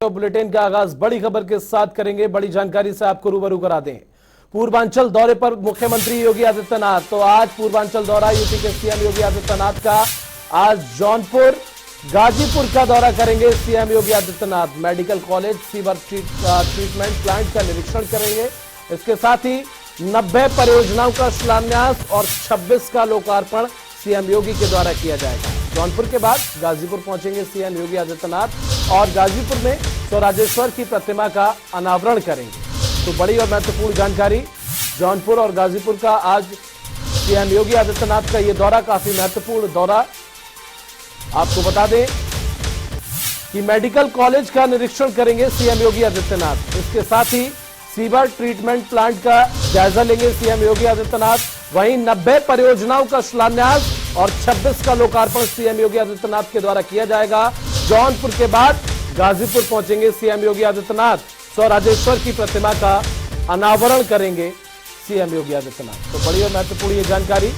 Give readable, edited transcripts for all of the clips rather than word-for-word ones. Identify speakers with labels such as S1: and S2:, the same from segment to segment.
S1: तो बुलेटिन का आगाज बड़ी खबर के साथ करेंगे। बड़ी जानकारी से आपको रूबरू करा दें। पूर्वांचल दौरे पर मुख्यमंत्री योगी आदित्यनाथ। तो आज पूर्वांचल दौरा यूपी के सीएम योगी आदित्यनाथ का। आज जौनपुर गाजीपुर का दौरा करेंगे CM Yogi Adityanath. Medical college sewer treatment plant का निरीक्षण करेंगे। इसके साथ ही 90 परियोजनाओं का शिलान्यास और 26 का लोकार्पण सीएम योगी के द्वारा किया जाएगा। जौनपुर के बाद गाजीपुर पहुंचेंगे सीएम योगी आदित्यनाथ और गाजीपुर में स्वराजेश्वर की प्रतिमा का अनावरण करेंगे। तो बड़ी और महत्वपूर्ण जानकारी जौनपुर और गाजीपुर का आज सीएम योगी आदित्यनाथ का यह दौरा काफी महत्वपूर्ण दौरा। आपको बता दें कि मेडिकल कॉलेज का निरीक्षण करेंगे सीएम योगी आदित्यनाथ। इसके साथ ही सीवर ट्रीटमेंट प्लांट का जायजा लेंगे सीएम योगी आदित्यनाथ। वहीं 90 परियोजनाओं का शिलान्यास और 26 का लोकार्पण सीएम योगी आदित्यनाथ के द्वारा किया जाएगा। जौनपुर के बाद गाजीपुर पहुंचेंगे सीएम योगी आदित्यनाथ। स्वराजेश्वर की प्रतिमा का अनावरण करेंगे सीएम योगी आदित्यनाथ। तो बड़ी और महत्वपूर्ण ये जानकारी।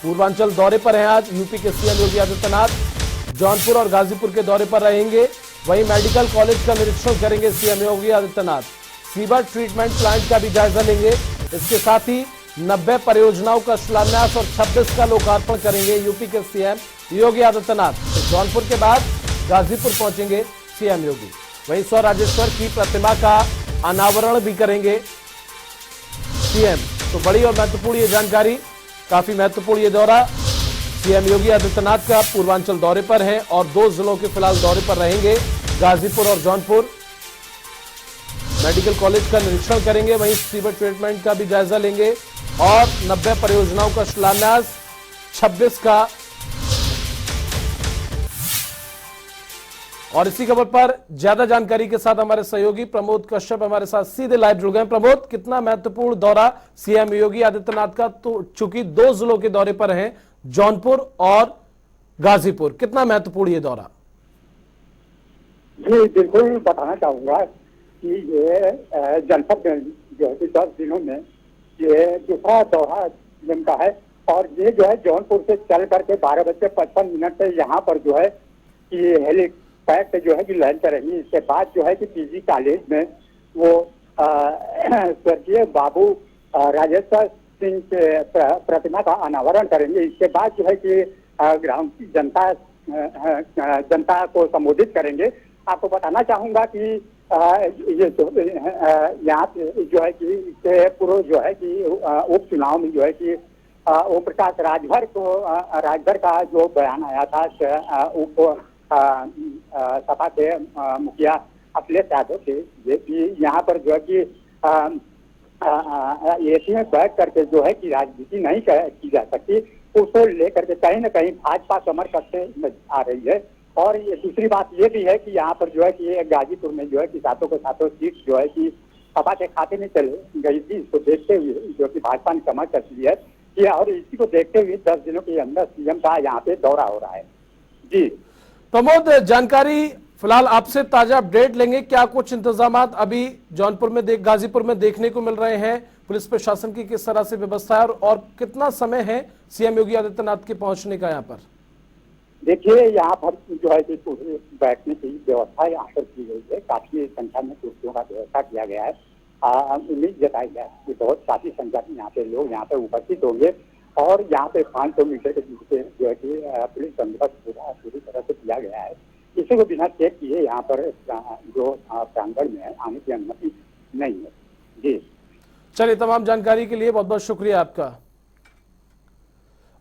S1: पूर्वांचल दौरे पर हैं आज यूपी के सीएम योगी आदित्यनाथ। जौनपुर और गाजीपुर के दौरे पर रहेंगे। वहीं मेडिकल कॉलेज का निरीक्षण करेंगे CM Yogi Adityanath. Sewer treatment plant का भी जायजा लेंगे। इसके साथ ही 90 परियोजनाओं का शिलान्यास और 26 का लोकार्पण करेंगे यूपी के सीएम योगी आदित्यनाथ। तो जौनपुर के बाद गाजीपुर पहुंचेंगे सीएम योगी। वहीं स्वराजेश्वर की प्रतिमा का अनावरण भी करेंगे सीएम। तो बड़ी और महत्वपूर्ण ये जानकारी, काफी महत्वपूर्ण ये दौरा। सीएम योगी आदित्यनाथ का पूर्वांचल दौरे पर है और 2 जिलों के फिलहाल दौरे पर रहेंगे, गाजीपुर और जौनपुर। मेडिकल कॉलेज का निरीक्षण करेंगे, वहीं सीवर ट्रीटमेंट का भी जायजा लेंगे और 90 परियोजनाओं का शिलान्यास, 26 का। और इसी खबर पर ज्यादा जानकारी के साथ हमारे सहयोगी प्रमोद कश्यप हमारे साथ सीधे लाइव जुड़ गए। प्रमोद, कितना महत्वपूर्ण दौरा सीएम योगी आदित्यनाथ का, तो चूंकि 2 जिलों के दौरे पर हैं, जौनपुर और गाजीपुर, कितना महत्वपूर्ण ये दौरा?
S2: जी बिल्कुल बताना चाहूंगा कि ये जनपद में जो है 10 दिनों में ये दूसरा दौरा जिनका है। और ये जो है जौनपुर से चल करके 12:55 से यहाँ पर जो है कि हेलीपैड से जो है कि लैंड करेंगी। इसके बाद जो है कि पीजी कॉलेज में वो स्वर्गीय बाबू राजेश्वर सिंह के प्रतिमा का अनावरण करेंगे। इसके बाद जो है कि ग्राम की जनता को संबोधित करेंगे। आपको बताना चाहूंगा कि ये जो यहाँ पे जो है कि इससे पूर्व जो है कि उपचुनाव में जो है कि ओम प्रकाश राजभर का जो बयान आया था उप सपा के मुखिया अखिलेश यादव के, ये कि यहाँ पर जो है कि एसी में बैठ करके जो है कि राजनीति नहीं की जा सकती, उसको लेकर के कहीं न कहीं भाजपा कमर कसते आ रही है। और ये दूसरी बात ये भी है कि यहाँ पर जो है कि ये गाजीपुर में जो है कि सातों के सातों सीट जो है कि सपा के खाते में चले गई थी। इसको देखते हुए जो कि भाजपा ने कमर कस ली है कि, और इसी को देखते हुए 10 दिनों के अंदर सीएम का यहाँ पे दौरा हो रहा है। जी
S1: प्रमोद, जानकारी फिलहाल आपसे ताजा अपडेट लेंगे। क्या कुछ इंतजाम अभी जौनपुर में गाजीपुर में देखने को मिल रहे हैं? पुलिस प्रशासन की किस तरह से व्यवस्था है और कितना समय है सीएम योगी आदित्यनाथ के पहुंचने का यहाँ पर?
S2: देखिए, यहाँ पर जो है कि बैठने की व्यवस्था यहाँ पर की गई है। काफी संख्या में कुर्सियों का व्यवस्था किया गया है। उम्मीद जताई है कि बहुत काफी संख्या में यहाँ पे लोग यहाँ पे उपस्थित होंगे और यहाँ पे 500 मीटर के दूर पे जो है कि पुलिस बंदोबस्त पूरी तरह से किया गया है। किसी को बिना चेक किए यहाँ पर जो प्रांगण में आने की अनुमति नहीं है। जी
S1: चलिए, तमाम जानकारी के लिए बहुत बहुत शुक्रिया आपका।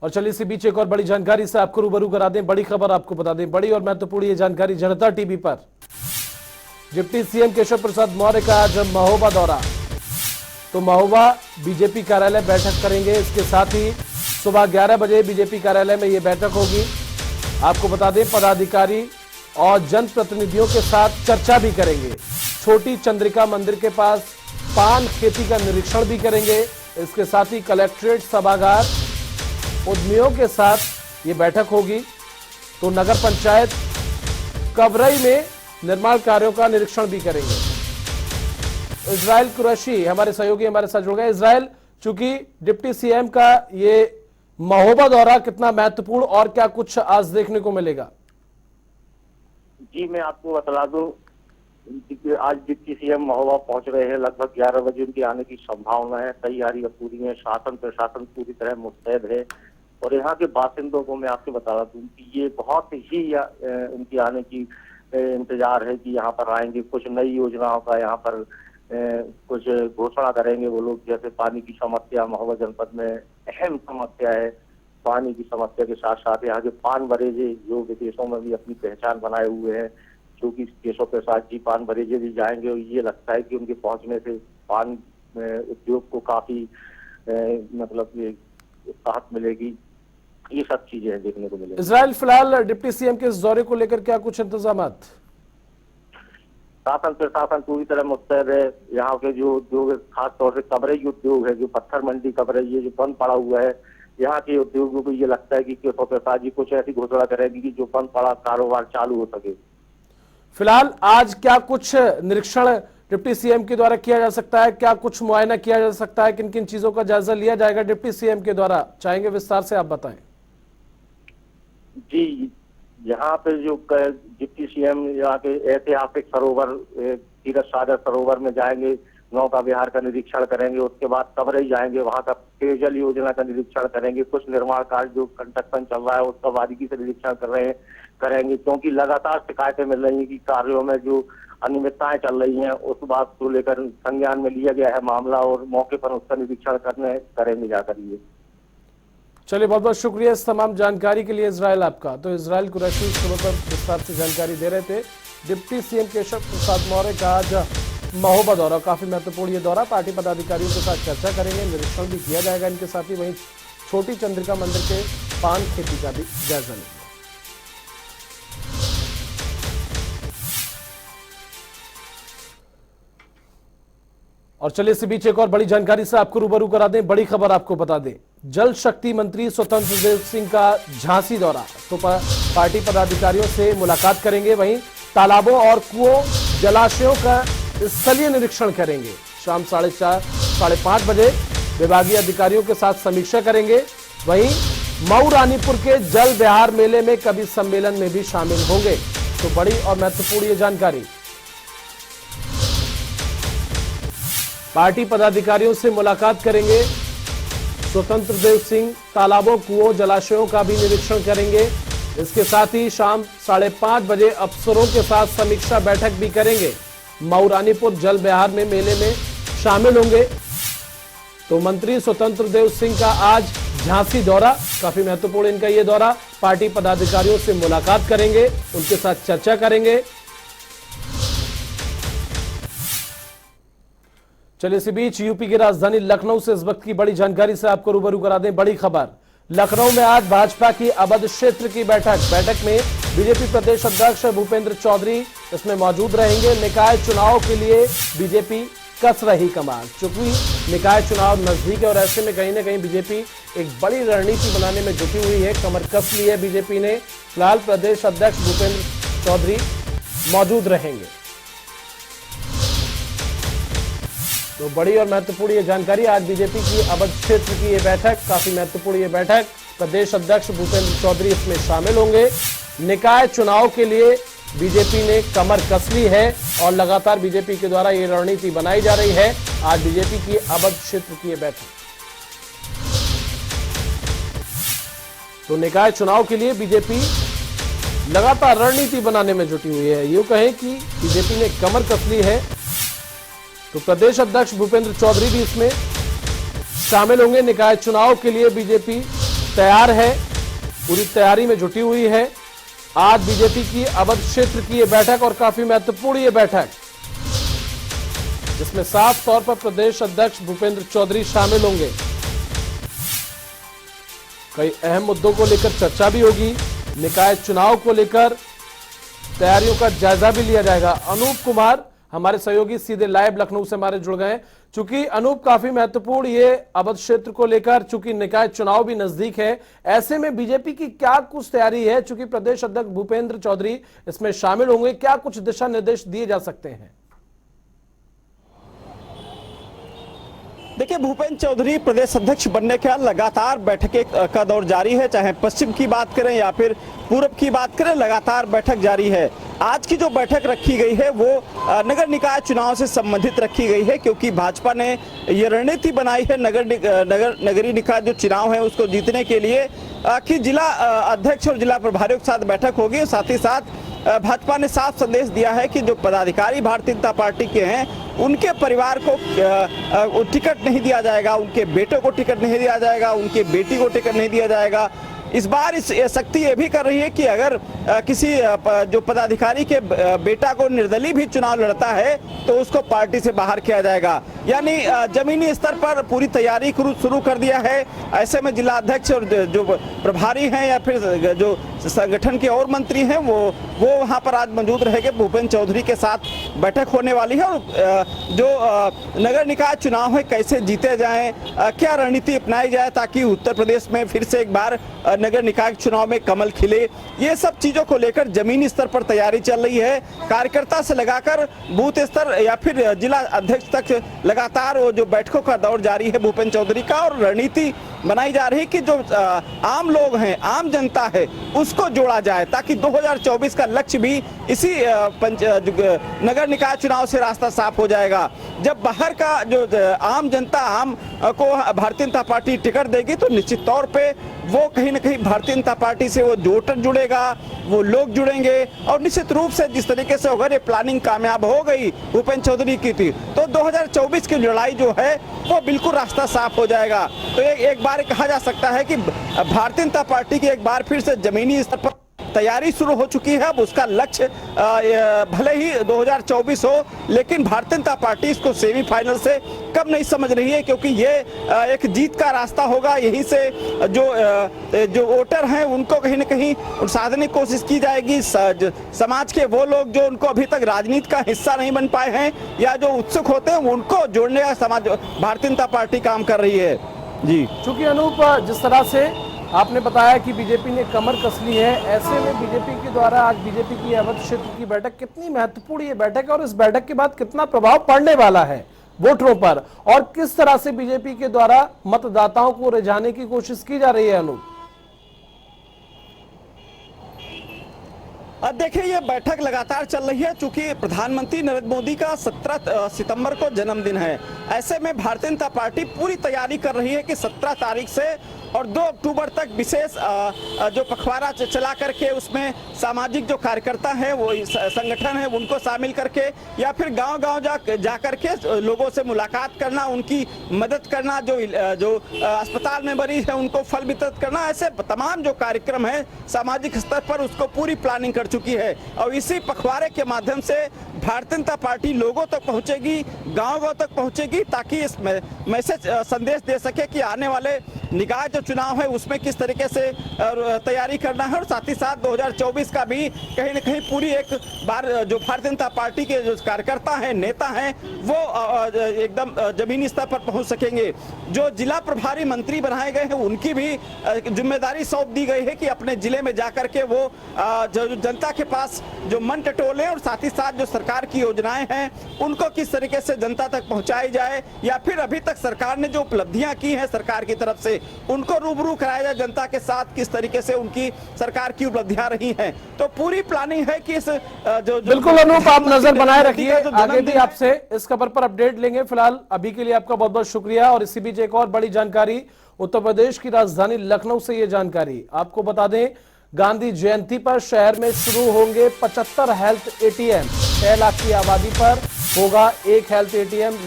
S1: और चलिए इसी बीच एक और बड़ी जानकारी से आपको रूबरू करा दें। बड़ी खबर आपको बता दें, बड़ी और महत्वपूर्ण ये जानकारी जनता टीवी पर। डिप्टी सीएम केशव प्रसाद मौर्य का आज महोबा दौरा। तो महोबा बीजेपी कार्यालय बैठक करेंगे। इसके साथ ही सुबह 11 बजे बीजेपी कार्यालय में ये बैठक होगी। आपको बता दें, पदाधिकारी और जनप्रतिनिधियों के साथ चर्चा भी करेंगे। छोटी चंद्रिका मंदिर के पास पान खेती का निरीक्षण भी करेंगे। इसके साथ ही कलेक्ट्रेट सभागार उद्यमियों के साथ ये बैठक होगी। तो नगर पंचायत कबरई में निर्माण कार्यों का निरीक्षण भी करेंगे। इजराइल कुरैशी हमारे सहयोगी हमारे साथ जुड़ गए। इजराइल, चूंकि डिप्टी सीएम का ये महोबा दौरा कितना महत्वपूर्ण और क्या कुछ आज देखने को मिलेगा?
S3: जी मैं आपको बता दूं आज डिप्टी सीएम महोबा पहुंच रहे हैं। लगभग 11 बजे उनके आने की संभावना है। तैयारियां पूरी है, शासन प्रशासन पूरी तरह मुस्तैद है। और यहाँ के बासिंदों को मैं आपको बता दूं कि ये बहुत ही उनके आने की इंतजार है कि यहाँ पर आएंगे, कुछ नई योजनाओं का यहाँ पर कुछ घोषणा करेंगे वो लोग। जैसे पानी की समस्या महोबा जनपद में अहम समस्या है। पानी की समस्या के साथ साथ यहाँ के पान बरेजे जो विदेशों में भी अपनी पहचान बनाए हुए हैं, क्योंकि केशव प्रसाद जी पान बरेजे भी जाएंगे और ये लगता है कि उनके पहुंचने से पान उद्योग को काफी मतलब राहत मिलेगी। ये सब चीजें देखने को मिलेगी।
S1: इजराइल फिलहाल डिप्टी सीएम के इस दौरे को लेकर क्या कुछ इंतजामात?
S3: शासन प्रशासन पूरी तरह मुस्तैद है। यहाँ के जो उद्योग खास तौर से कवरेज उद्योग है, जो पत्थर मंडी कवरेज ये जो बंद पड़ा हुआ है, यहाँ के उद्योगों को ये लगता है कि केशव प्रसाद जी कुछ ऐसी घोषणा करेगी कि जो बंद पड़ा कारोबार चालू हो सके।
S1: फिलहाल आज क्या कुछ निरीक्षण डिप्टी सीएम के द्वारा किया जा सकता है? क्या कुछ मुआयना किया जा सकता है? किन किन चीजों का जायजा लिया जाएगा डिप्टी सीएम के द्वारा? चाहेंगे विस्तार से आप बताएं।
S3: जी, यहाँ पे जो डिप्टी सीएम यहाँ के ऐतिहासिक सरोवर तीरथ सागर सरोवर में जाएंगे, नौका विहार का निरीक्षण करेंगे। उसके बाद कवरेज जाएंगे, वहाँ का पेयजल योजना का निरीक्षण करेंगे। कुछ निर्माण कार्य जो कंस्ट्रक्शन चल रहा है उसका बारीकी से निरीक्षण करेंगे, क्योंकि लगातार शिकायतें मिल रही हैं कि कार्यों में जो अनियमितताएं चल रही हैं, उस बात को लेकर संज्ञान में लिया गया है मामला और मौके पर उसका निरीक्षण करेंगे जाकर। ये
S1: चलिए, बहुत बहुत शुक्रिया इस तमाम जानकारी के लिए इजराइल आपका। तो इजराइल कुरैशी खबर पर विस्तार से जानकारी दे रहे थे। डिप्टी सीएम केशव प्रसाद मौर्य का आज महोबा दौरा, काफी महत्वपूर्ण ये दौरा। पार्टी पदाधिकारियों के साथ चर्चा करेंगे, निरीक्षण भी किया जाएगा इनके साथ ही। वहीं छोटी चंद्रिका मंदिर के पान खेती का भी जायजा लेंगे। और चलिए इसी बीच एक और बड़ी जानकारी से आपको रूबरू करा दें। बड़ी खबर आपको बता दें, जल शक्ति मंत्री स्वतंत्र देव सिंह का झांसी दौरा। तो पार्टी पदाधिकारियों से मुलाकात करेंगे, वहीं तालाबों और कुओं जलाशयों का स्थलीय निरीक्षण करेंगे। शाम 4:30 साढ़े 5 बजे विभागीय अधिकारियों के साथ समीक्षा करेंगे। वहीं मऊ रानीपुर के जल विहार मेले में कवि सम्मेलन में भी शामिल होंगे। तो बड़ी और महत्वपूर्ण ये जानकारी। पार्टी पदाधिकारियों से मुलाकात करेंगे स्वतंत्र देव सिंह, तालाबों कुओं जलाशयों का भी निरीक्षण करेंगे। इसके साथ ही शाम 5:30 बजे अफसरों के साथ समीक्षा बैठक भी करेंगे। मऊ रानीपुर जल विहार में मेले में शामिल होंगे। तो मंत्री स्वतंत्र देव सिंह का आज झांसी दौरा, काफी महत्वपूर्ण इनका ये दौरा। पार्टी पदाधिकारियों से मुलाकात करेंगे, उनके साथ चर्चा करेंगे। चलिए इसी बीच यूपी की राजधानी लखनऊ से इस वक्त की बड़ी जानकारी से आपको रूबरू करा दें। बड़ी खबर, लखनऊ में आज भाजपा की अवध क्षेत्र की बैठक में बीजेपी प्रदेश अध्यक्ष भूपेंद्र चौधरी इसमें मौजूद रहेंगे। निकाय चुनाव के लिए बीजेपी कस रही कमान, चूंकि निकाय चुनाव नजदीक है और ऐसे में कहीं ना कहीं बीजेपी एक बड़ी रणनीति बनाने में जुटी हुई है। कमर कस ली है बीजेपी ने। फिलहाल प्रदेश अध्यक्ष भूपेंद्र चौधरी मौजूद रहेंगे। तो बड़ी और महत्वपूर्ण ये जानकारी, आज बीजेपी की अवध क्षेत्र की ये बैठक, काफी महत्वपूर्ण ये बैठक। प्रदेश अध्यक्ष भूपेंद्र चौधरी इसमें शामिल होंगे। निकाय चुनाव के लिए बीजेपी ने कमर कस ली है और लगातार बीजेपी के द्वारा ये रणनीति बनाई जा रही है। आज बीजेपी की अवध क्षेत्र की ये बैठक, तो निकाय चुनाव के लिए बीजेपी लगातार रणनीति बनाने में जुटी हुई है। यूं कहें कि बीजेपी ने कमर कस ली है। तो प्रदेश अध्यक्ष भूपेंद्र चौधरी भी इसमें शामिल होंगे। निकाय चुनाव के लिए बीजेपी तैयार है, पूरी तैयारी में जुटी हुई है। आज बीजेपी की अवध क्षेत्र की यह बैठक और काफी महत्वपूर्ण यह बैठक, जिसमें साफ तौर पर प्रदेश अध्यक्ष भूपेंद्र चौधरी शामिल होंगे। कई अहम मुद्दों को लेकर चर्चा भी होगी। निकाय चुनाव को लेकर तैयारियों का जायजा भी लिया जाएगा। अनूप कुमार हमारे सहयोगी सीधे लाइव लखनऊ से हमारे जुड़ गए। चूंकि अनूप, काफी महत्वपूर्ण ये अवध क्षेत्र को लेकर, चूंकि निकाय चुनाव भी नजदीक है, ऐसे में बीजेपी की क्या कुछ तैयारी है? चूंकि प्रदेश अध्यक्ष भूपेंद्र चौधरी इसमें शामिल होंगे, क्या कुछ दिशा निर्देश दिए जा सकते हैं?
S4: देखिए, भूपेंद्र चौधरी प्रदेश अध्यक्ष बनने के बाद लगातार बैठकें का दौर जारी है। चाहे पश्चिम की बात करें या फिर पूर्व की बात करें, लगातार बैठक जारी है। आज की जो बैठक रखी गई है वो नगर निकाय चुनाव से संबंधित रखी गई है, क्योंकि भाजपा ने ये रणनीति बनाई है नगरीय निकाय जो चुनाव है उसको जीतने के लिए कि जिला अध्यक्ष और जिला प्रभारियों के साथ बैठक होगी। साथ ही साथ भाजपा ने साफ संदेश दिया है कि जो पदाधिकारी भारतीय जनता पार्टी के हैं उनके परिवार को टिकट नहीं दिया जाएगा, उनके बेटों को टिकट नहीं दिया जाएगा, उनके बेटी को टिकट नहीं दिया जाएगा। इस बार शक्ति ये भी कर रही है कि अगर किसी जो पदाधिकारी के बेटा को निर्दलीय भी चुनाव लड़ता है तो उसको पार्टी से बाहर किया जाएगा। यानी जमीनी स्तर पर पूरी तैयारी शुरू कर दिया है। ऐसे में जिला अध्यक्ष और जो प्रभारी हैं या फिर जो संगठन के और मंत्री हैं वो वहां पर आज मौजूद रहेंगे। भूपेंद्र चौधरी के साथ बैठक होने वाली है और जो नगर निकाय चुनाव है कैसे जीते जाएं, क्या रणनीति अपनाई जाए ताकि उत्तर प्रदेश में फिर से एक बार नगर निकाय चुनाव में कमल खिले, ये सब चीजों को लेकर जमीनी स्तर पर तैयारी चल रही है। कार्यकर्ता से लगाकर बूथ स्तर या फिर जिला अध्यक्ष तक लगातार वो जो बैठकों का दौर जारी है भूपेंद्र चौधरी का, और रणनीति बनाई जा रही है कि जो आम लोग हैं, आम जनता है, उसको जोड़ा जाए ताकि 2024 का लक्ष्य भी इसी नगर निकाय चुनाव से रास्ता साफ हो जाएगा। जब बाहर का जो आम जनता आम को भारतीय जनता पार्टी टिकट देगी तो निश्चित तौर पे वो कहीं ना कहीं भारतीय जनता पार्टी से वो वोटर जुड़ेगा, वो लोग जुड़ेंगे और निश्चित रूप से जिस तरीके से अगर ये प्लानिंग कामयाब हो गई भूपेंद्र चौधरी की थी तो 2024 की लड़ाई जो है वो बिल्कुल रास्ता साफ हो जाएगा। तो एक बार कहा जा सकता है कि भारतीय जनता पार्टी की एक बार फिर से जमीनी स्तर पर तैयारी शुरू हो चुकी है। अब उसका लक्ष्य भले ही 2024 हो, लेकिन भारतीय जनता पार्टी इसको सेमीफाइनल से कम नहीं समझ रही है, क्योंकि ये एक जीत का रास्ता होगा। यहीं से जो वोटर हैं उनको कहीं न कहीं साधने की कोशिश की जाएगी। समाज के वो लोग जो उनको अभी तक राजनीति का हिस्सा नहीं बन पाए हैं या जो उत्सुक होते हैं उनको जोड़ने का समाज भारतीय जनता पार्टी काम कर रही है। जी,
S1: चूंकि अनूप जिस तरह से आपने बताया कि बीजेपी ने कमर कस ली है, ऐसे में बीजेपी के द्वारा आज बीजेपी की अवध क्षेत्र की बैठक कितनी महत्वपूर्ण ये बैठक है और इस बैठक के बाद कितना प्रभाव पड़ने वाला है वोटरों पर, और किस तरह से बीजेपी के द्वारा मतदाताओं को रिझाने की कोशिश की जा रही है अनूप?
S4: अब देखिए ये बैठक लगातार चल रही है, चूंकि प्रधानमंत्री नरेंद्र मोदी का 17 सितंबर को जन्मदिन है। ऐसे में भारतीय जनता पार्टी पूरी तैयारी कर रही है कि 17 तारीख से और 2 अक्टूबर तक विशेष जो पखवाड़ा चला करके उसमें सामाजिक जो कार्यकर्ता हैं वो संगठन है उनको शामिल करके या फिर गांव-गांव जा करके लोगों से मुलाकात करना, उनकी मदद करना, जो अस्पताल में मरीज है उनको फल वितरित करना, ऐसे तमाम जो कार्यक्रम है सामाजिक स्तर पर उसको पूरी प्लानिंग कर चुकी है। और इसी पखवाड़े के माध्यम से भारतीय जनता पार्टी लोगों तक पहुंचेगी, गांव-गांव तक पहुंचेगी, ताकि इस मैसेज संदेश दे सके कि आने वाले निकाय जो चुनाव है उसमें किस तरीके से तैयारी करना है। और साथ ही साथ 2024 का भी कहीं न कहीं पूरी एक बार जो भारतीय जनता पार्टी के जो कार्यकर्ता हैं, नेता हैं, वो एकदम जमीनी स्तर पर पहुंच सकेंगे। जो जिला प्रभारी मंत्री बनाए गए हैं उनकी भी जिम्मेदारी सौंप दी गई है कि अपने जिले में जाकर के वो जो जनता के पास जो मन टटोले और साथ ही साथ जो सरकार की योजनाएं हैं उनको किस तरीके से जनता तक पहुंचाई जाए, या फिर अभी तक सरकार ने जो उपलब्धियां की हैं सरकार की तरफ से उनको रूबरू कराया जाए जनता के साथ, किस तरीके से उनकी सरकार की उपलब्धियां रही हैं। तो पूरी प्लानिंग है कि इस जो
S1: बिल्कुल अनूप आप नजर बनाए रखिए, आगे भी आपसे इस खबर पर अपडेट लेंगे। फिलहाल अभी के लिए आपका बहुत बहुत शुक्रिया। और इसी बीच एक और बड़ी जानकारी, उत्तर प्रदेश की राजधानी लखनऊ से ये जानकारी आपको बता दें, गांधी जयंती पर शहर में शुरू होंगे 75 हेल्थ एटीएम। 6 लाख की आबादी पर होगा एक हेल्थ एटीएम।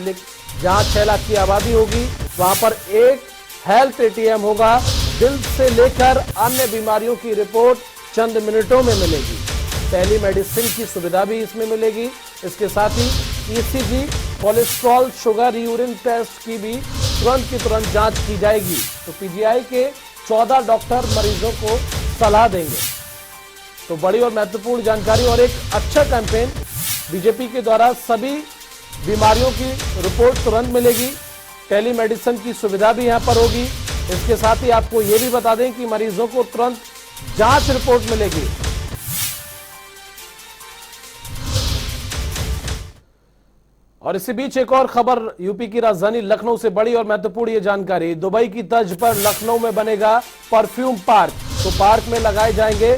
S1: जहां 6 लाख की आबादी होगी वहां पर एक हेल्थ एटीएम होगा। दिल से लेकर अन्य बीमारियों की रिपोर्ट चंद मिनटों में मिलेगी। टेली मेडिसिन की सुविधा भी इसमें मिलेगी। इसके साथ ही ECG, cholesterol, sugar, urine test की भी तुरंत की तुरंत जांच की जाएगी। तो पीजीआई के 14 डॉक्टर मरीजों को सलाह देंगे। तो बड़ी और महत्वपूर्ण जानकारी और एक अच्छा कैंपेन बीजेपी के द्वारा, सभी बीमारियों की रिपोर्ट तुरंत मिलेगी। टेलीमेडिसिन की सुविधा भी यहां पर होगी। इसके साथ ही आपको यह भी बता दें कि मरीजों को तुरंत जांच रिपोर्ट मिलेगी। और इसी बीच एक और खबर, यूपी की राजधानी लखनऊ से बड़ी और महत्वपूर्ण ये जानकारी, दुबई की तर्ज पर लखनऊ में बनेगा परफ्यूम पार्क। तो पार्क में लगाए जाएंगे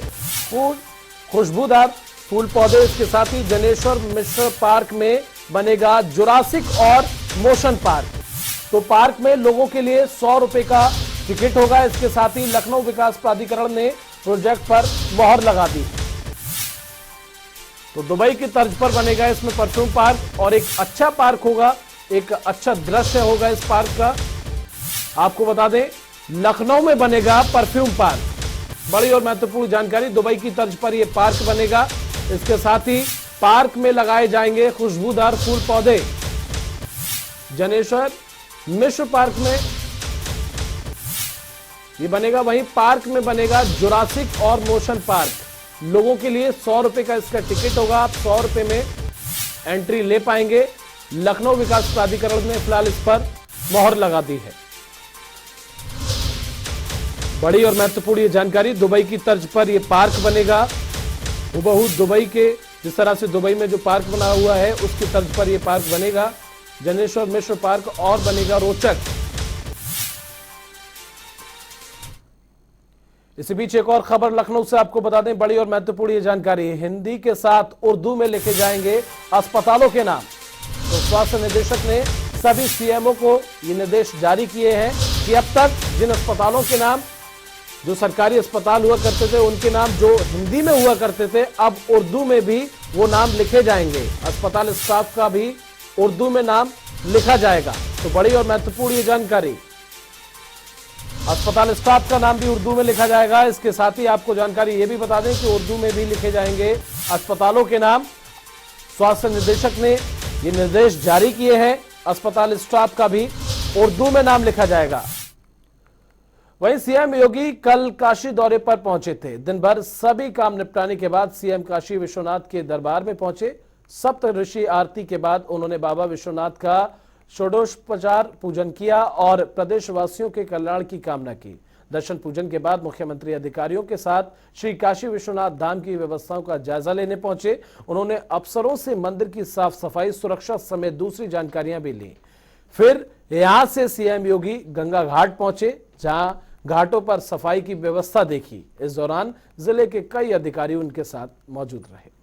S1: खुशबूदार फूल पौधे। इसके साथ ही जनेश्वर मिश्र पार्क में बनेगा जुरासिक और मोशन पार्क। तो पार्क में लोगों के लिए 100 रुपए का टिकट होगा। इसके साथ ही लखनऊ विकास प्राधिकरण ने प्रोजेक्ट पर मोहर लगा दी। तो दुबई की तर्ज पर बनेगा इसमें परफ्यूम पार्क और एक अच्छा पार्क होगा, एक अच्छा दृश्य होगा इस पार्क का। आपको बता दें लखनऊ में बनेगा परफ्यूम पार्क। बड़ी और महत्वपूर्ण जानकारी, दुबई की तर्ज पर यह पार्क बनेगा। इसके साथ ही पार्क में लगाए जाएंगे खुशबूदार फूल पौधे। जनेश्वर मिश्र पार्क में ये बनेगा, वहीं पार्क में बनेगा जुरासिक और मोशन पार्क। लोगों के लिए 100 रुपए का इसका टिकट होगा। आप 100 रुपए में एंट्री ले पाएंगे। लखनऊ विकास प्राधिकरण ने फिलहाल इस पर मोहर लगा दी है। बड़ी और महत्वपूर्ण ये जानकारी, दुबई की तर्ज पर यह पार्क बनेगा। हुबहू दुबई के जिस तरह से दुबई में जो पार्क बना हुआ है उसकी तर्ज पर यह पार्क बनेगा, जनेश्वर मिश्र पार्क, और बनेगा रोचक। इसी बीच एक और खबर लखनऊ से आपको बता दें, बड़ी और महत्वपूर्ण ये जानकारी, हिंदी के साथ उर्दू में लिखे जाएंगे अस्पतालों के नाम। तो स्वास्थ्य निदेशक ने सभी सीएमओ को ये निर्देश जारी किए हैं कि अब तक जिन अस्पतालों के नाम, जो सरकारी अस्पताल हुआ करते थे उनके नाम जो हिंदी में हुआ करते थे, अब उर्दू में भी वो नाम लिखे जाएंगे। अस्पताल स्टाफ का भी उर्दू में नाम लिखा जाएगा। तो बड़ी और महत्वपूर्ण ये जानकारी, अस्पताल स्टाफ का नाम भी उर्दू में लिखा जाएगा। इसके साथ ही आपको जानकारी ये भी बता दें कि उर्दू में भी लिखे जाएंगे अस्पतालों के नाम। स्वास्थ्य निदेशक ने ये निर्देश जारी किए हैं, अस्पताल स्टाफ का भी उर्दू में नाम लिखा जाएगा। वहीं सीएम योगी कल काशी दौरे पर पहुंचे थे। दिन भर सभी काम निपटाने के बाद सीएम काशी विश्वनाथ के दरबार में पहुंचे। सप्त ऋषि आरती के बाद उन्होंने बाबा विश्वनाथ का षोडशोपचार पूजन किया और प्रदेशवासियों के कल्याण की कामना की। दर्शन पूजन के बाद मुख्यमंत्री अधिकारियों के साथ श्री काशी विश्वनाथ धाम की व्यवस्थाओं का जायजा लेने पहुंचे। उन्होंने अफसरों से मंदिर की साफ सफाई, सुरक्षा समेत दूसरी जानकारियां भी ली। फिर यहां से सीएम योगी गंगा घाट पहुंचे, जहां घाटों पर सफाई की व्यवस्था देखी। इस दौरान जिले के कई अधिकारी उनके साथ मौजूद रहे।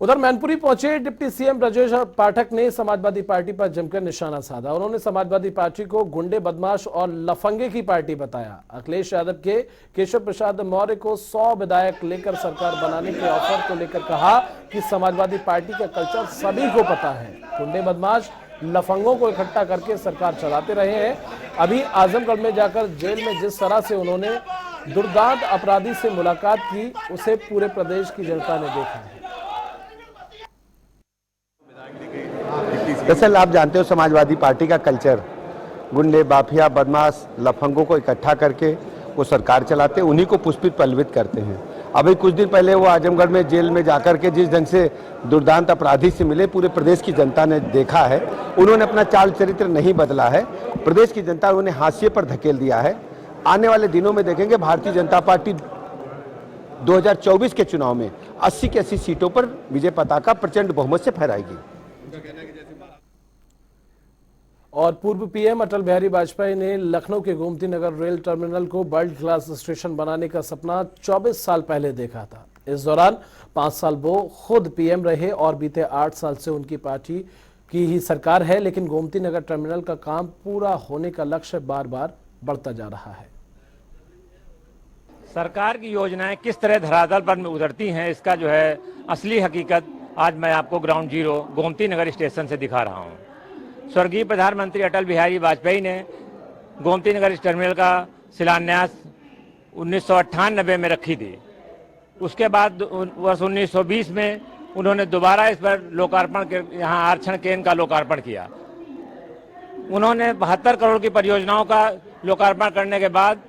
S1: उधर मैनपुरी पहुंचे डिप्टी सीएम ब्रजेश पाठक ने समाजवादी पार्टी पर जमकर निशाना साधा। उन्होंने समाजवादी पार्टी को गुंडे, बदमाश और लफंगे की पार्टी बताया। अखिलेश यादव के केशव प्रसाद मौर्य को 100 विधायक लेकर सरकार बनाने के ऑफर को लेकर कहा कि समाजवादी पार्टी का कल्चर सभी को पता है। गुंडे, बदमाश, लफंगों को इकट्ठा करके सरकार चलाते रहे हैं। अभी आजमगढ़ में जाकर जेल में जिस तरह से उन्होंने दुर्दांत अपराधी से मुलाकात की, उसे पूरे प्रदेश की जनता ने देखा है।
S5: दरअसल आप जानते हो समाजवादी पार्टी का कल्चर, गुंडे, माफिया, बदमाश, लफंगों को इकट्ठा करके वो सरकार चलाते, उन्हीं को पुष्पित पल्लवित करते हैं। अभी कुछ दिन पहले वो आजमगढ़ में जेल में जाकर के जिस ढंग से दुर्दांत अपराधी से मिले, पूरे प्रदेश की जनता ने देखा है। उन्होंने अपना चाल चरित्र नहीं बदला है। प्रदेश की जनता उन्हें हाशिए पर धकेल दिया है। आने वाले दिनों में देखेंगे भारतीय जनता पार्टी 2024 के चुनाव में 80 की 80 सीटों पर विजय पताका प्रचंड बहुमत से फहराएगी।
S1: और पूर्व पीएम अटल बिहारी वाजपेयी ने लखनऊ के गोमती नगर रेल टर्मिनल को वर्ल्ड क्लास स्टेशन बनाने का सपना 24 साल पहले देखा था। इस दौरान 5 साल वो खुद पीएम रहे और बीते 8 साल से उनकी पार्टी की ही सरकार है, लेकिन गोमती नगर टर्मिनल का काम पूरा होने का लक्ष्य बार बार बढ़ता जा रहा है।
S6: सरकार की योजनाएं किस तरह धरातल पर उतरती हैं, इसका जो है असली हकीकत आज मैं आपको ground zero Gomti Nagar station से दिखा रहा हूं। स्वर्गीय प्रधानमंत्री अटल बिहारी वाजपेयी ने गोमती नगर टर्मिनल का शिलान्यास 1998 में रखी थी। उसके बाद वर्ष 1920 में उन्होंने दोबारा इस पर लोकार्पण के यहाँ आरक्षण केंद्र का लोकार्पण किया। उन्होंने 72 करोड़ की परियोजनाओं का लोकार्पण करने के बाद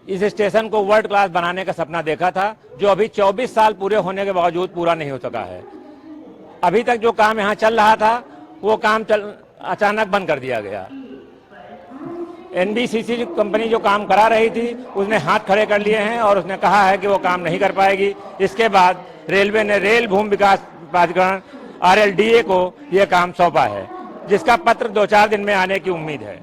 S6: इस स्टेशन को वर्ल्ड क्लास बनाने का सपना देखा था, जो अभी 24 साल पूरे होने के बावजूद पूरा नहीं हो सका है। अभी तक जो काम यहाँ चल रहा था वो काम अचानक बंद कर दिया गया। एनबीसीसी कंपनी जो काम करा रही थी उसने हाथ खड़े कर लिए हैं और उसने कहा है कि वो काम नहीं कर पाएगी। इसके बाद रेलवे ने रेल भूमि विकास प्राधिकरण RLDA को यह काम सौंपा है, जिसका पत्र 2-4 दिन में आने की उम्मीद है।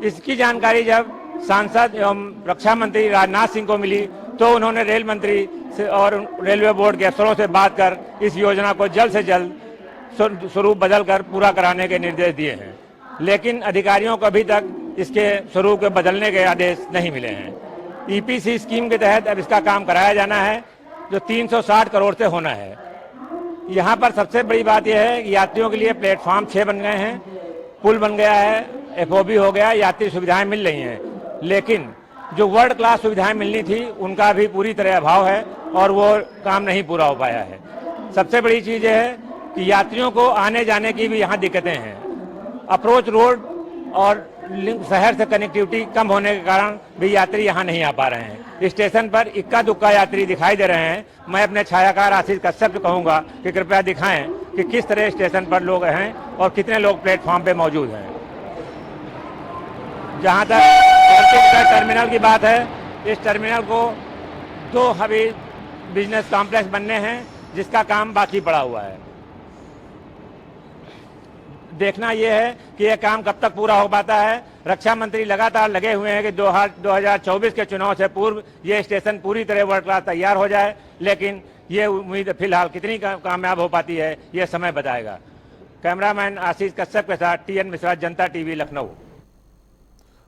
S6: इसकी जानकारी जब सांसद एवं रक्षा मंत्री राजनाथ सिंह को मिली तो उन्होंने रेल मंत्री और रेलवे बोर्ड के अफसरों से बात कर इस योजना को जल्द से जल्द स्वरूप बदलकर पूरा कराने के निर्देश दिए हैं, लेकिन अधिकारियों को अभी तक इसके स्वरूप के बदलने के आदेश नहीं मिले हैं। ईपीसी स्कीम के तहत अब इसका काम कराया जाना है, जो 360 करोड़ से होना है। यहाँ पर सबसे बड़ी बात यह है कि यात्रियों के लिए प्लेटफॉर्म 6 बन गए हैं, पुल बन गया है, एफओबी हो गया, यात्री सुविधाएं मिल रही हैं, लेकिन जो वर्ल्ड क्लास सुविधाएं मिलनी थी उनका भी पूरी तरह अभाव है और वो काम नहीं पूरा हो पाया है। सबसे बड़ी चीज़ यह है कि यात्रियों को आने जाने की भी यहाँ दिक्कतें हैं। अप्रोच रोड और लिंक शहर से कनेक्टिविटी कम होने के कारण भी यात्री यहाँ नहीं आ पा रहे हैं। स्टेशन पर इक्का दुक्का यात्री दिखाई दे रहे हैं। मैं अपने छायाकार आशीष कश्यप से कहूँगा कि कृपया दिखाएं कि किस तरह स्टेशन पर लोग हैं और कितने लोग प्लेटफॉर्म पे मौजूद हैं। जहाँ तक टर्मिनल की बात है, इस टर्मिनल को 2 अभी बिजनेस कॉम्प्लेक्स बनने हैं, जिसका काम बाकी पड़ा हुआ है। देखना यह है कि यह काम कब तक पूरा हो पाता है। रक्षा मंत्री लगातार लगे हुए हैं कि 2024 के चुनाव से पूर्व यह स्टेशन पूरी तरह वर्ल्ड क्लास तैयार हो जाए, लेकिन ये उम्मीद फिलहाल कितनी कामयाब हो पाती है यह समय बताएगा। कैमरामैन आशीष कश्यप के साथ टीएन मिश्रा, जनता टीवी, लखनऊ।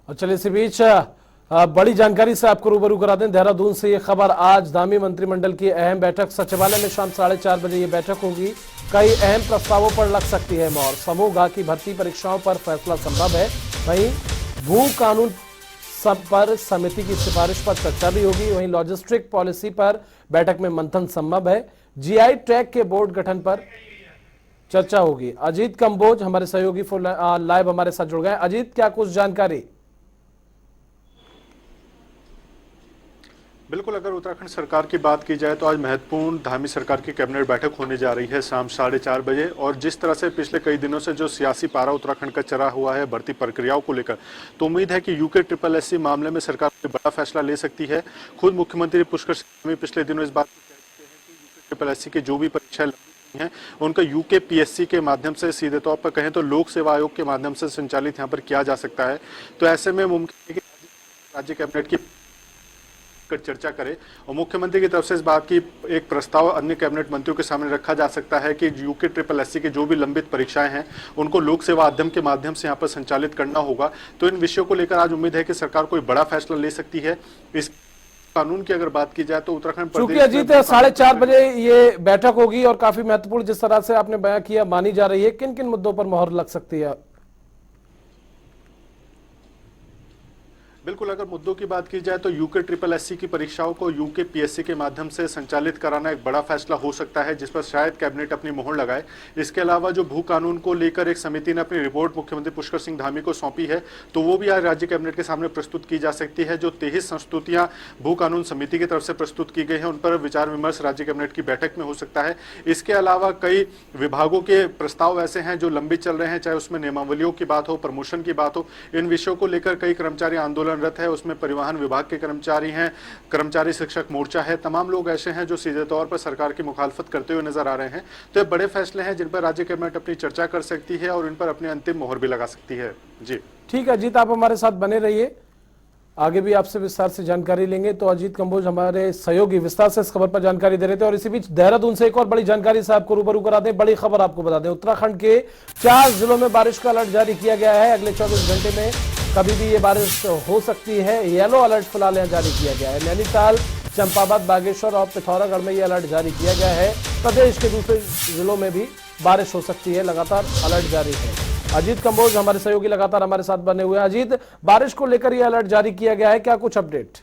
S1: और चलिए इसी बीच बड़ी जानकारी से आपको रूबरू करा दें। देहरादून से ये खबर, आज धामी मंत्रिमंडल की अहम बैठक सचिवालय में शाम 4:30 बजे ये बैठक होगी। कई अहम प्रस्तावों पर लग सकती है मोहर। समूह गा की भर्ती परीक्षाओं पर फैसला संभव है। वहीं भू कानून सब पर समिति की सिफारिश पर चर्चा भी होगी। वहीं लॉजिस्टिक पॉलिसी पर बैठक में मंथन संभव है। जीआई ट्रैक के बोर्ड गठन पर चर्चा होगी। अजीत कंबोज हमारे सहयोगी लाइव हमारे साथ जुड़ गए। अजीत, क्या कुछ जानकारी?
S7: बिल्कुल, अगर उत्तराखंड सरकार की बात की जाए तो आज महत्वपूर्ण धामी सरकार की कैबिनेट बैठक होने जा रही है शाम 4:30 बजे। और जिस तरह से पिछले कई दिनों से जो सियासी पारा उत्तराखंड का चढ़ा हुआ है भर्ती प्रक्रियाओं को लेकर, तो उम्मीद है कि यूके SSSC मामले में सरकार बड़ा फैसला ले सकती है। खुद मुख्यमंत्री पुष्कर सिंह धामी पिछले दिनों इस बात को कहते हैं कि यूके SSSC की जो भी परीक्षाएं हैं उनका यूके PSC के माध्यम से, सीधे तौर पर कहें तो लोक सेवा आयोग के माध्यम से संचालित यहाँ पर किया जा सकता है। तो ऐसे में मुमकिन है कि राज्य कैबिनेट की चर्चा करें और मुख्यमंत्री की तरफ से इस बात की एक प्रस्ताव अन्य कैबिनेट मंत्रियों के सामने रखा जा सकता है कि यूके SSSC की जो भी लंबित परीक्षाएं हैं उनको लोक सेवा अध्ययन के माध्यम से यहाँ पर संचालित करना होगा। तो इन विषयों को लेकर आज उम्मीद है कि सरकार कोई बड़ा फैसला ले सकती है। इस कानून की अगर बात की जाए तो उत्तराखंड
S1: चूंकि अजीत 4:30 बजे ये बैठक होगी और काफी महत्वपूर्ण जिस तरह से आपने बयां किया मानी जा रही है, किन किन मुद्दों पर मोहर लग सकती है?
S7: बिल्कुल, अगर मुद्दों की बात की जाए तो यूके SSSC की परीक्षाओं को यूके PSC के माध्यम से संचालित कराना एक बड़ा फैसला हो सकता है, जिस पर शायद कैबिनेट अपनी मोहर लगाए। इसके अलावा जो भू कानून को लेकर एक समिति ने अपनी रिपोर्ट मुख्यमंत्री पुष्कर सिंह धामी को सौंपी है, तो वो भी आज राज्य कैबिनेट के सामने प्रस्तुत की जा सकती है। जो 23 संस्तुतियां भू कानून समिति की तरफ से प्रस्तुत की गई हैं उन पर विचार विमर्श राज्य कैबिनेट की बैठक में हो सकता है। इसके अलावा कई विभागों के प्रस्ताव ऐसे हैं जो लंबित चल रहे हैं, चाहे उसमें नियमावलियों की बात हो, प्रमोशन की बात हो। इन विषयों को लेकर कई कर्मचारी आंदोलनरत है, उसमें परिवहन विभाग के कर्मचारी हैं, कर्मचारी शिक्षक मोर्चा है, तमाम लोग ऐसे हैं जो सीधे तौर पर सरकार की मुखालफत करते हुए नजर आ रहे हैं। तो ये बड़े फैसले हैं जिन पर राज्य कैबिनेट अपनी चर्चा कर सकती है और इन पर अपनी अंतिम मोहर भी लगा सकती है। जी
S1: ठीक है अजीत, आप हमारे साथ बने रहिए, आगे भी आपसे विस्तार से जानकारी लेंगे। तो अजीत कंबोज हमारे सहयोगी विस्तार से इस खबर पर जानकारी दे रहे थे। और इसी बीच देहरादून से एक और बड़ी जानकारी से आपको रूबरू करा दें। बड़ी खबर आपको बता दें, उत्तराखंड के 4 जिलों में बारिश का अलर्ट जारी किया गया है। अगले 24 घंटे में कभी भी ये बारिश हो सकती है। येलो अलर्ट फिलहाल यहाँ जारी किया गया है। नैनीताल, चंपावत, बागेश्वर और पिथौरागढ़ में यह अलर्ट जारी किया गया है। प्रदेश के दूसरे जिलों में भी बारिश हो सकती है, लगातार अलर्ट जारी है। अजीत कंबोज हमारे सहयोगी लगातार हमारे साथ बने हुए हैं। अजीत, बारिश को लेकर यह अलर्ट जारी किया गया है, क्या कुछ अपडेट?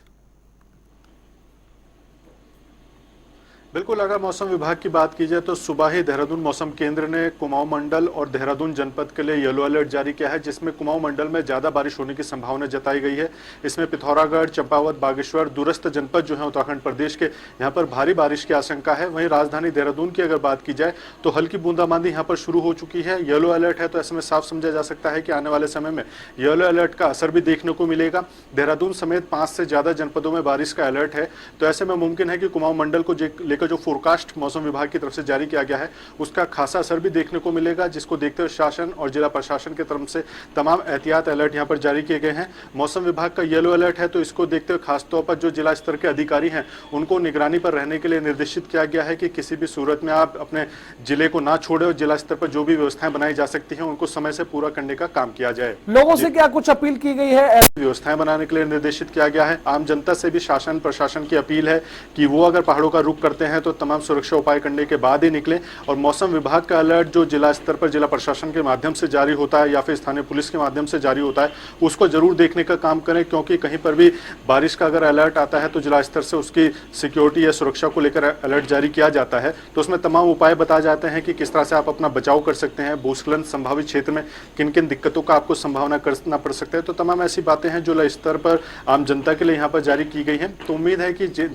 S7: बिल्कुल, अगर मौसम विभाग की बात की जाए तो सुबह ही देहरादून मौसम केंद्र ने कुमाऊं मंडल और देहरादून जनपद के लिए येलो अलर्ट जारी किया है, जिसमें कुमाऊं मंडल में ज्यादा बारिश होने की संभावना जताई गई है। इसमें पिथौरागढ़, चंपावत, बागेश्वर, दूरस्थ जनपद जो है उत्तराखंड प्रदेश के, यहाँ पर भारी बारिश की आशंका है। वहीं राजधानी देहरादून की अगर बात की जाए तो हल्की बूंदाबांदी यहाँ पर शुरू हो चुकी है। येलो अलर्ट है तो ऐसे में साफ समझा जा सकता है कि आने वाले समय में येलो अलर्ट का असर भी देखने को मिलेगा। देहरादून समेत 5 से ज्यादा जनपदों में बारिश का अलर्ट है, तो ऐसे में मुमकिन है कि कुमाऊं मंडल को लेकर का जो फोरकास्ट मौसम विभाग की तरफ से जारी किया गया है उसका खासा असर भी देखने को मिलेगा, जिसको देखते हुए शासन और जिला प्रशासन की तरफ से तमाम एहतियात अलर्ट यहाँ पर जारी किए गए हैं। मौसम विभाग का येलो अलर्ट है, तो इसको देखते हुए खासतौर पर जो जिला स्तर के अधिकारी हैं उनको निगरानी पर रहने के लिए निर्देशित किया गया है कि किसी भी सूरत में आप अपने जिले को ना छोड़े और जिला स्तर पर जो भी व्यवस्थाएं बनाई जा सकती हैं उनको समय से पूरा करने का काम किया जाए।
S1: लोगों से क्या कुछ अपील की गई है?
S7: व्यवस्थाएं बनाने के लिए निर्देशित किया गया है। आम जनता से भी शासन प्रशासन की अपील है कि वो अगर पहाड़ों का रुख करते हैं तो तमाम सुरक्षा उपाय करने के बाद ही निकलें, और मौसम विभाग का अलर्ट जो जिला स्तर पर जिला प्रशासन के माध्यम से जारी होता है या फिर स्थानीय पुलिस के माध्यम से जारी होता है उसको जरूर देखने का काम करें, क्योंकि कहीं पर भी बारिश का अगर अलर्ट आता है तो जिला स्तर से उसकी सिक्योरिटी या सुरक्षा को लेकर अलर्ट जारी किया जाता है, तो उसमें तमाम उपाय बताए जाते हैं कि किस तरह से आप अपना बचाव कर सकते हैं, भूस्खलन संभावित क्षेत्र में किन किन दिक्कतों का आपको संभावना करना पड़ सकता है। तो तमाम ऐसी बातें हैं जो स्तर पर आम जनता के लिए यहाँ पर जारी की गई है। तो उम्मीद है कि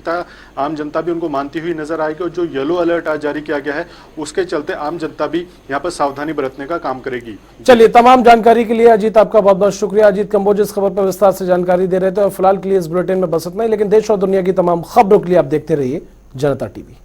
S7: आम जनता भी उनको मानती हुई नजर आएगी, और जो येलो अलर्ट आज जारी किया गया है उसके चलते आम जनता भी यहाँ पर सावधानी बरतने का काम करेगी।
S1: चलिए, तमाम जानकारी के लिए अजीत आपका बहुत बहुत शुक्रिया। अजीत कंबोज इस खबर पर विस्तार से जानकारी दे रहे थे, और फिलहाल के लिए इस बुलेटिन में बस इतना ही, लेकिन देश और दुनिया की तमाम खबरों के लिए आप देखते रहिए जनता टीवी।